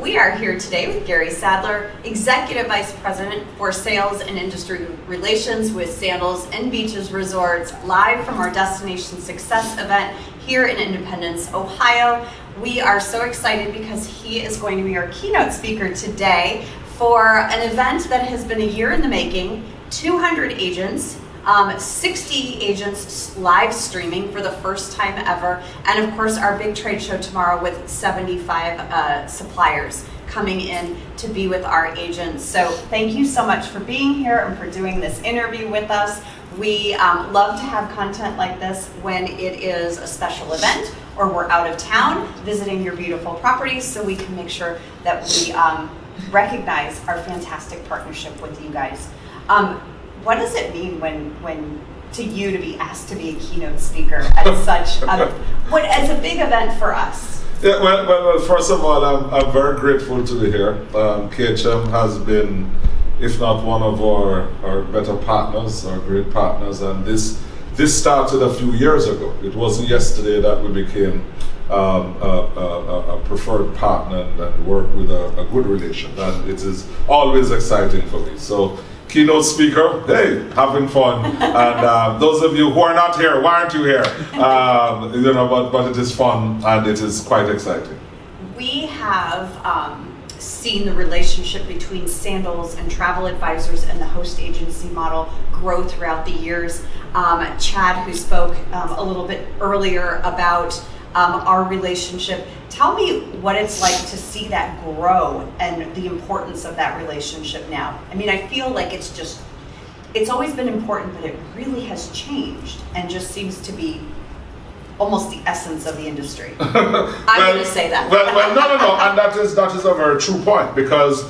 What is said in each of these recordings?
We are here today with Gary Sadler, Executive Vice President for Sales and Industry Relations with Sandals and Beaches Resorts, live from our Destination Success event here in Independence, Ohio. We are so excited because he is going to be our keynote speaker today for an event that has been a year in the making, 200 agents, 60 agents live streaming for the first time ever, and of course our big trade show tomorrow with 75 suppliers coming in to be with our agents. So thank you so much for being here and for doing this interview with us. We love to have content like this when it is a special event or we're out of town visiting your beautiful properties, so we can make sure that we recognize our fantastic partnership with you guys. What does it mean when to you to be asked to be a keynote speaker at such as a big event for us? Yeah, well, first of all, I'm very grateful to be here. KHM has been, if not one of our better partners, our great partners, and this started a few years ago. It wasn't yesterday that we became a preferred partner and work with a good relation, and it is always exciting for me. So, keynote speaker, hey, having fun. And those of you who are not here, why aren't you here? But it is fun and it is quite exciting. We have seen the relationship between Sandals and travel advisors and the host agency model grow throughout the years. Chad, who spoke a little bit earlier about our relationship, tell me what it's like to see that grow and the importance of that relationship now. I mean, I feel like it's always been important, but it really has changed and just seems to be almost the essence of the industry. I'm going to say that. Well, no, and that is a very true point, because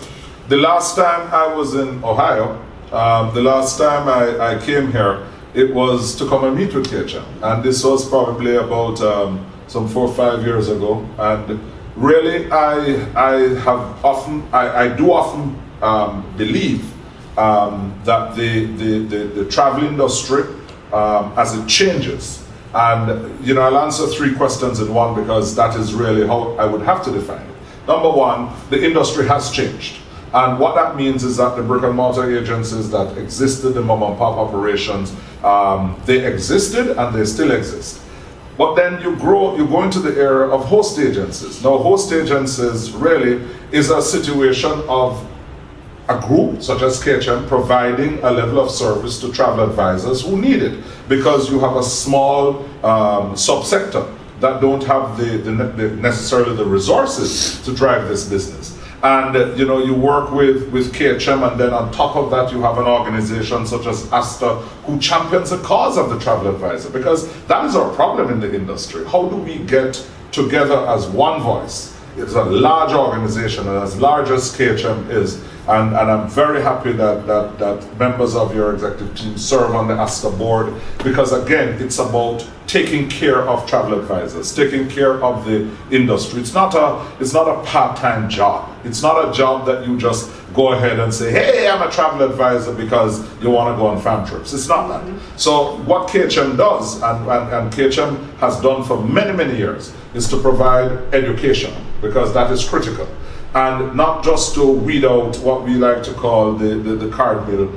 the last time I was in Ohio, the last time I came here, it was to come and meet with KHM, and this was probably about some 4 or 5 years ago. And really, I do often believe that the travel industry, as it changes, and I'll answer 3 questions in one, because that is really how I would have to define it. Number one, the industry has changed. And what that means is that the brick and mortar agencies that existed, the mom and pop operations, they existed and they still exist. But then you go into the era of host agencies. Now, host agencies really is a situation of a group such as KHM providing a level of service to travel advisors who need it, because you have a small subsector that don't have necessarily the resources to drive this business. And you work with KHM, and then on top of that you have an organization such as Asta who champions the cause of the travel advisor, because that is our problem in the industry. How do we get together as one voice? It's a large organization, and as large as KHM is, and I'm very happy that members of your executive team serve on the Asta board, because again, it's about taking care of travel advisors, taking care of the industry. It's not a part-time job. It's not a job that you just go ahead and say, hey, I'm a travel advisor because you want to go on fam trips. It's not that. So what KHM does, and KHM has done for many, many years, is to provide education, because that is critical. And not just to weed out what we like to call the card bill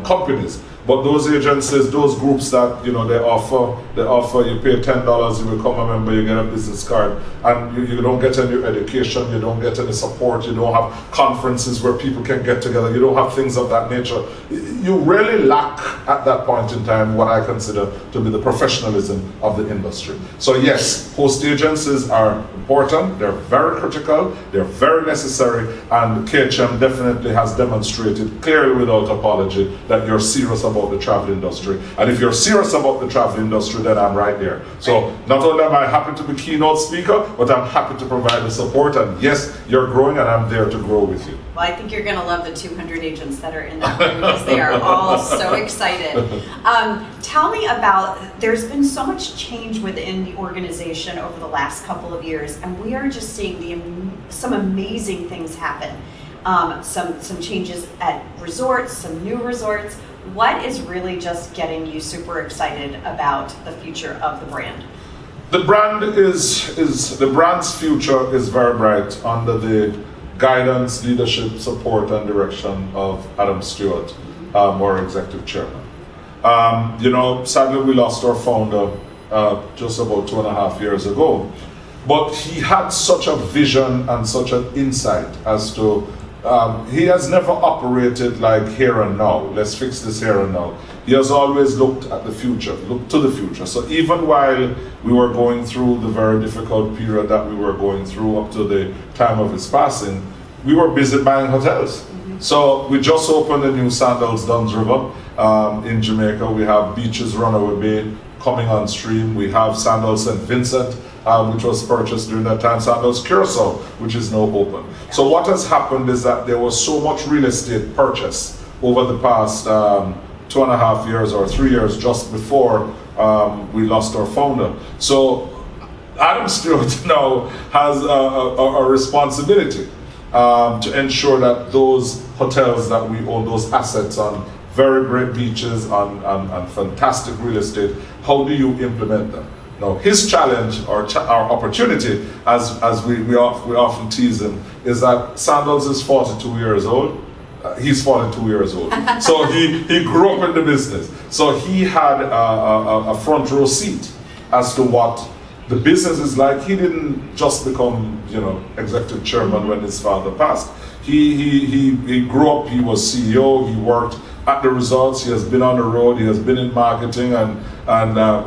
companies, but those agencies, those groups that they offer, you pay $10, you become a member, you get a business card, and you don't get any education, you don't get any support, you don't have conferences where people can get together, you don't have things of that nature. You really lack at that point in time what I consider to be the professionalism of the industry. So yes, host agencies are important, they're very critical, they're very necessary, and KHM definitely has demonstrated clearly without apology that you're serious about the travel industry. And if you're serious about the travel industry, then I'm right there. So not only am I happy to be keynote speaker, but I'm happy to provide the support, and yes, you're growing and I'm there to grow with you. Well, I think you're going to love the 200 agents that are in that room, because they are all so excited. Tell me about, there's been so much change within the organization over the last couple of years, and we are just seeing some amazing things happen. Some changes at resorts, some new resorts. What is really just getting you super excited about the future of the brand? The brand the brand's future is very bright under the guidance, leadership, support, and direction of Adam Stewart, our executive chairman. Sadly, we lost our founder just about 2.5 years ago. But he had such a vision and such an insight as to, he has never operated like here and now, let's fix this here and now. He has always looked at the future, looked to the future. So even while we were going through the very difficult period that we were going through up to the time of his passing, we were busy buying hotels. So we just opened a new Sandals Duns River in Jamaica. We have Beaches Runaway Bay coming on stream. We have Sandals St. Vincent, which was purchased during that time, Sandals Curacao, which is now open. So what has happened is that there was so much real estate purchase over the past 2.5 years or 3 years just before we lost our founder. So Adam Stewart now has a responsibility to ensure that those hotels that we own, those assets on very great beaches, on fantastic real estate, how do you implement them? Now, his challenge or our opportunity, as we often tease him, is that Sandals is 42 years old. He's 42 years old. So he grew up in the business. So he had a front row seat as to what the business is like. He didn't just become, executive chairman when his father passed. He grew up, he was CEO, he worked at the Resorts, he has been on the road, he has been in marketing, and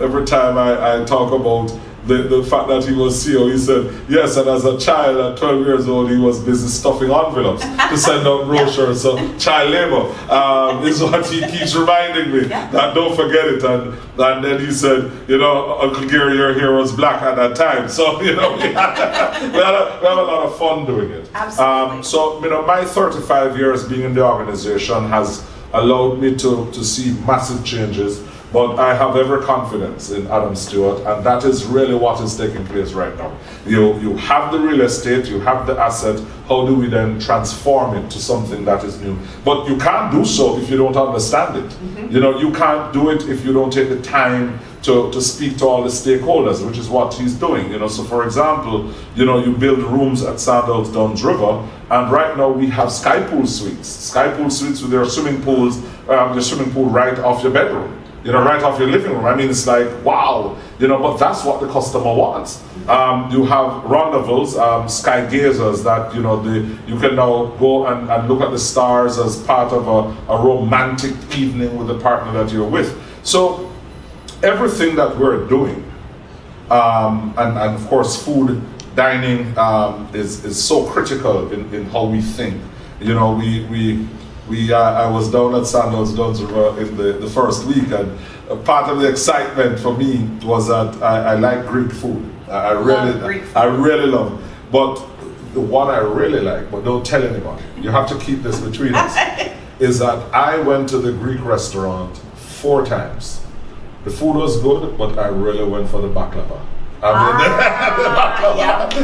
every time I talk about the fact that he was CEO, he said, yes, and as a child at 12 years old, he was busy stuffing envelopes to send out brochures. So child labor is what he keeps reminding me, that don't forget it. And then he said, Uncle Gary, your hair was black at that time. So, we have a lot of fun doing it. Absolutely. So, my 35 years being in the organization has allowed me to see massive changes. But I have every confidence in Adam Stewart, and that is really what is taking place right now. You have the real estate, you have the asset. How do we then transform it to something that is new? But you can't do so if you don't understand it. You can't do it if you don't take the time to speak to all the stakeholders, which is what he's doing. So for example, you build rooms at Sandals Duns River, and right now we have sky pool suites with their swimming pools, the swimming pool right off your bedroom. Right off your living room. I mean, it's like, wow, but that's what the customer wants. You have rendezvous, sky gazers that, you can now go and look at the stars as part of a romantic evening with the partner that you're with. So everything that we're doing, and of course food, dining is so critical in how we think. I was down at Sandals Duns River in the first week, and part of the excitement for me was that I like Greek food. I really love it. But the one I really like, but don't tell anybody, you have to keep this between us, is that I went to the Greek restaurant 4 times. The food was good, but I really went for the baklava.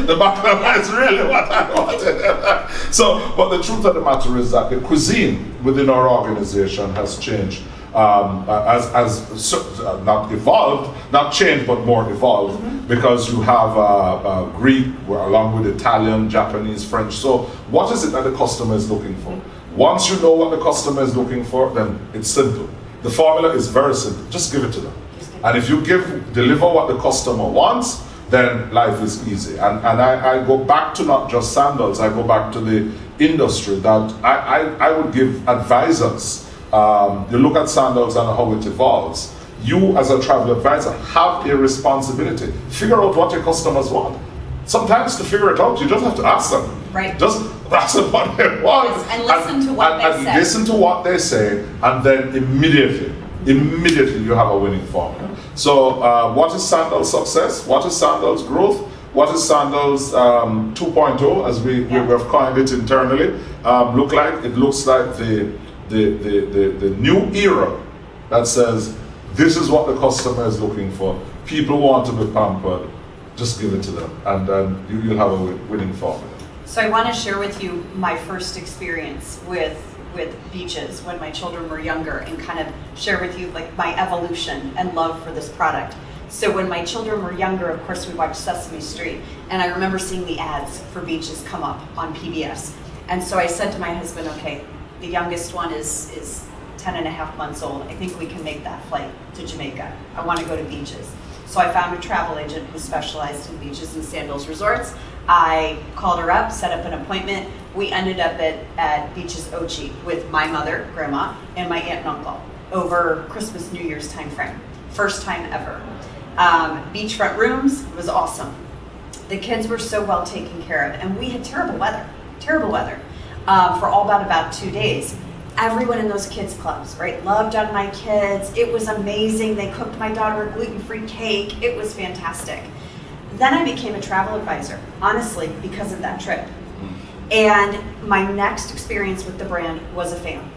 The baklava is really what I wanted. But the truth of the matter is that the cuisine within our organization has changed, not evolved, not changed, but more evolved, because you have Greek along with Italian, Japanese, French. So what is it that the customer is looking for? Once you know what the customer is looking for, then it's simple. The formula is very simple. Just give it to them. And if you deliver what the customer wants, then life is easy. And I go back to not just Sandals, I go back to the industry that I would give advisors. You look at Sandals and how it evolves. You as a travel advisor have a responsibility. Figure out what your customers want. Sometimes to figure it out, you just have to ask them. Right. Just ask them what they want. Yes, and listen to what they say. Listen to what they say, and then immediately you have a winning formula. So what is Sandals success? What is Sandals growth? What is Sandals 2.0, as we have coined it internally, look like? It looks like the new era that says, this is what the customer is looking for. People want to be pampered. Just give it to them, and then you'll have a winning formula. So I want to share with you my first experience with Beaches when my children were younger, and kind of share with you like my evolution and love for this product. So when my children were younger, of course, we watched Sesame Street. And I remember seeing the ads for beaches come up on PBS. And so I said to my husband, okay, the youngest one is 10 and a half months old. I think we can make that flight to Jamaica. I want to go to beaches. So I found a travel agent who specialized in beaches and Sandals resorts. I called her up, set up an appointment. We ended up at Beaches Ochi with my mother, grandma, and my aunt and uncle over Christmas, New Year's time frame. First time ever. Beachfront rooms, it was awesome. The kids were so well taken care of, and we had terrible weather for all but about 2 days. Everyone in those kids clubs, right, loved on my kids. It was amazing. They cooked my daughter a gluten-free cake. It was fantastic. Then I became a travel advisor, honestly, because of that trip. And my next experience with the brand was a fan.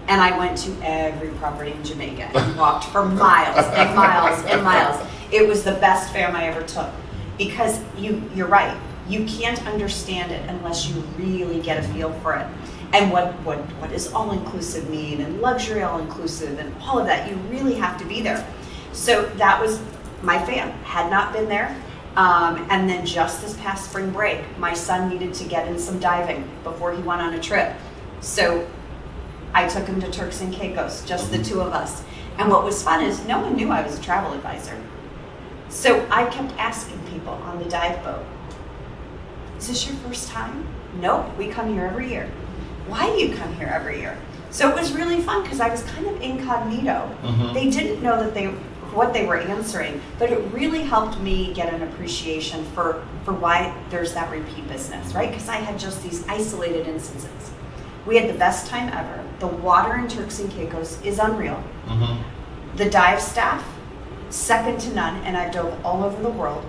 And I went to every property in Jamaica and walked for miles and miles and miles. It was the best fam I ever took. Because you're right, you can't understand it unless you really get a feel for it. And what does all-inclusive mean, and luxury all-inclusive, and all of that. You really have to be there. So that was my fam. Had not been there. And then just this past spring break, my son needed to get in some diving before he went on a trip. So I took him to Turks and Caicos, just the two of us. And what was fun is no one knew I was a travel advisor. So I kept asking people on the dive boat, is this your first time? Nope, we come here every year. Why do you come here every year? So it was really fun because I was kind of incognito. They didn't know that what they were answering, but it really helped me get an appreciation for why there's that repeat business, right? Because I had just these isolated instances. We had the best time ever. The water in Turks and Caicos is unreal. The dive staff, second to none, and I've dove all over the world.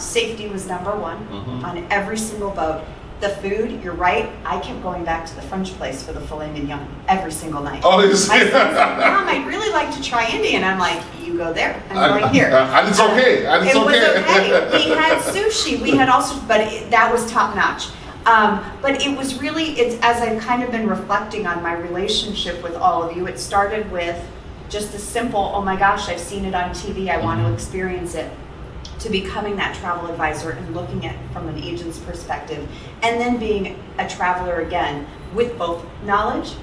Safety was number one on every single boat. The food, you're right, I kept going back to the French place for the filet mignon every single night. Oh, you see? My son said, Mom, I'd really like to try Indian. I'm like, you go there, I'm going here. And it's okay, and it's it was okay. okay. We had sushi, we had also, but that was top notch. But it was really, as I've kind of been reflecting on my relationship with all of you, it started with just a simple, oh my gosh, I've seen it on TV, I want to experience it, to becoming that travel advisor and looking at it from an agent's perspective, and then being a traveler again with both knowledge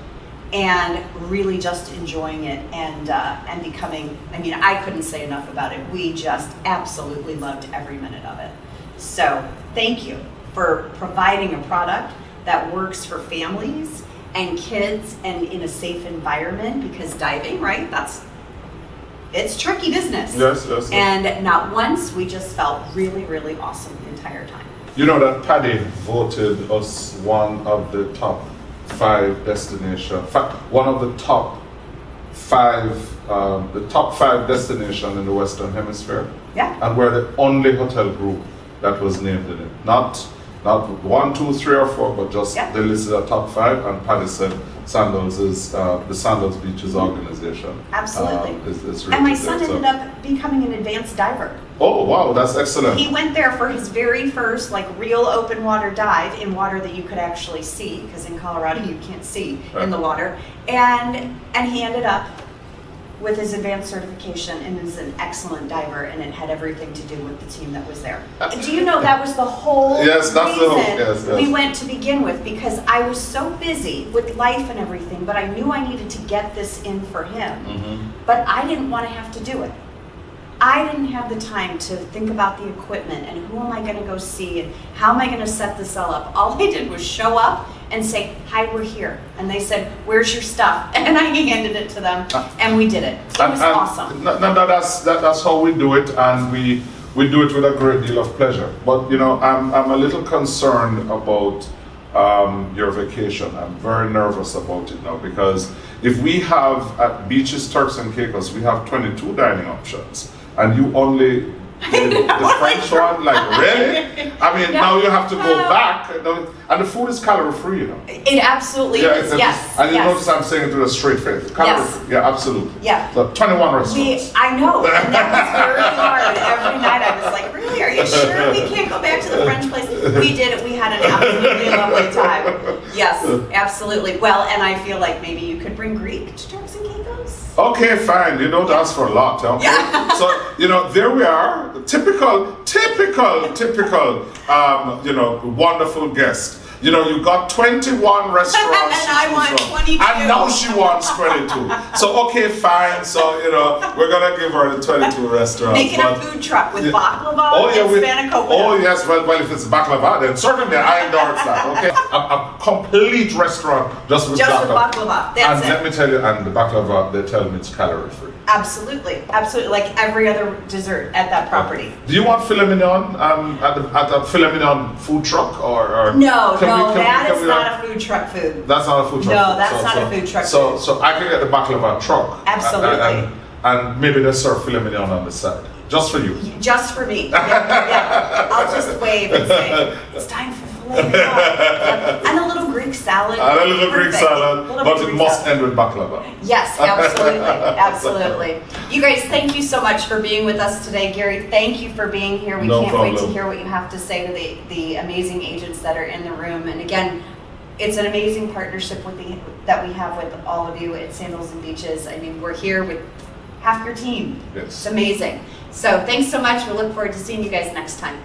and really just enjoying it and becoming, I mean, I couldn't say enough about it. We just absolutely loved every minute of it. So thank you for providing a product that works for families and kids and in a safe environment, because diving, right, it's tricky business. Yes. And not once, we just felt really, really awesome the entire time. You know that Paddy voted us one of the top 5 destinations, one of the top 5 destinations in the Western Hemisphere. Yeah. And we're the only hotel group that was named in it. Not 1, 2, 3, or 4, but just they listed a top 5, and Paddy said Sandals is the Sandals Beaches organization. Absolutely. Is and my son ended up becoming an advanced diver. Oh wow, that's excellent. He went there for his very first real open water dive in water that you could actually see, because in Colorado you can't see in the water. And he ended up with his advanced certification and is an excellent diver, and it had everything to do with the team that was there. Do you know that was the whole reason we went to begin with, because I was so busy with life and everything, but I knew I needed to get this in for him. But I didn't want to have to do it. I didn't have the time to think about the equipment and who am I going to go see and how am I going to set this all up. All I did was show up and say, hi, we're here. And they said, where's your stuff? And I handed it to them, and we did it. It was awesome. That's how we do it, and we do it with a great deal of pleasure. But you know, I'm a little concerned about your vacation. I'm very nervous about it now, because if we have at Beaches, Turks and Caicos, we have 22 dining options, and you only the French one, really? I mean, now you have to go back, and the food is calorie free, you know. It absolutely is. Yes. And you notice I'm saying it with a straight face. Calorie free. Yeah, absolutely. Yeah. So 21 restaurants. I know, and that was very hard. Every night I was like, really, are Are you sure we can't go back to the French place? We did it. We had an absolutely lovely time. Yes, absolutely. Well, and I feel like maybe you could bring Greek to Turks and Caicos. Okay, fine. You don't ask for a lot. Okay. Yeah. So, there we are. Typical, wonderful guest. You got 21 restaurants. And I want 22. And now she wants 22. So, okay, fine. So, we're going to give her the 22 restaurants. Make it a food truck with baklava and spanakopita. Oh, yes. Well, if it's baklava, then certainly I endorse that. Okay. A complete restaurant just with baklava. That's it. Let me tell you, and the baklava, they tell me it's calorie free. Absolutely. Like every other dessert at that property. Do you want filet mignon at the filet mignon food truck or No, that is not a food truck food. That's not a food truck. No, that's not a food truck So food. so I can get the baklava truck. Absolutely. And maybe they serve filet mignon on the side. Just for you. Just for me. Yeah. I'll just wave and say, it's time for filet mignon. And a little Greek salad. And a little Greek salad, but it must end with baklava. Yes, absolutely. Absolutely. You guys, thank you so much for being with us today. Gary, thank you for being here. We No can't wait to problem. hear what you have to say to the amazing agents that are in the room. And again, it's an amazing partnership that we have with all of you at Sandals and Beaches. I mean, we're here with half your team. Yes. It's amazing. So thanks so much. We look forward to seeing you guys next time.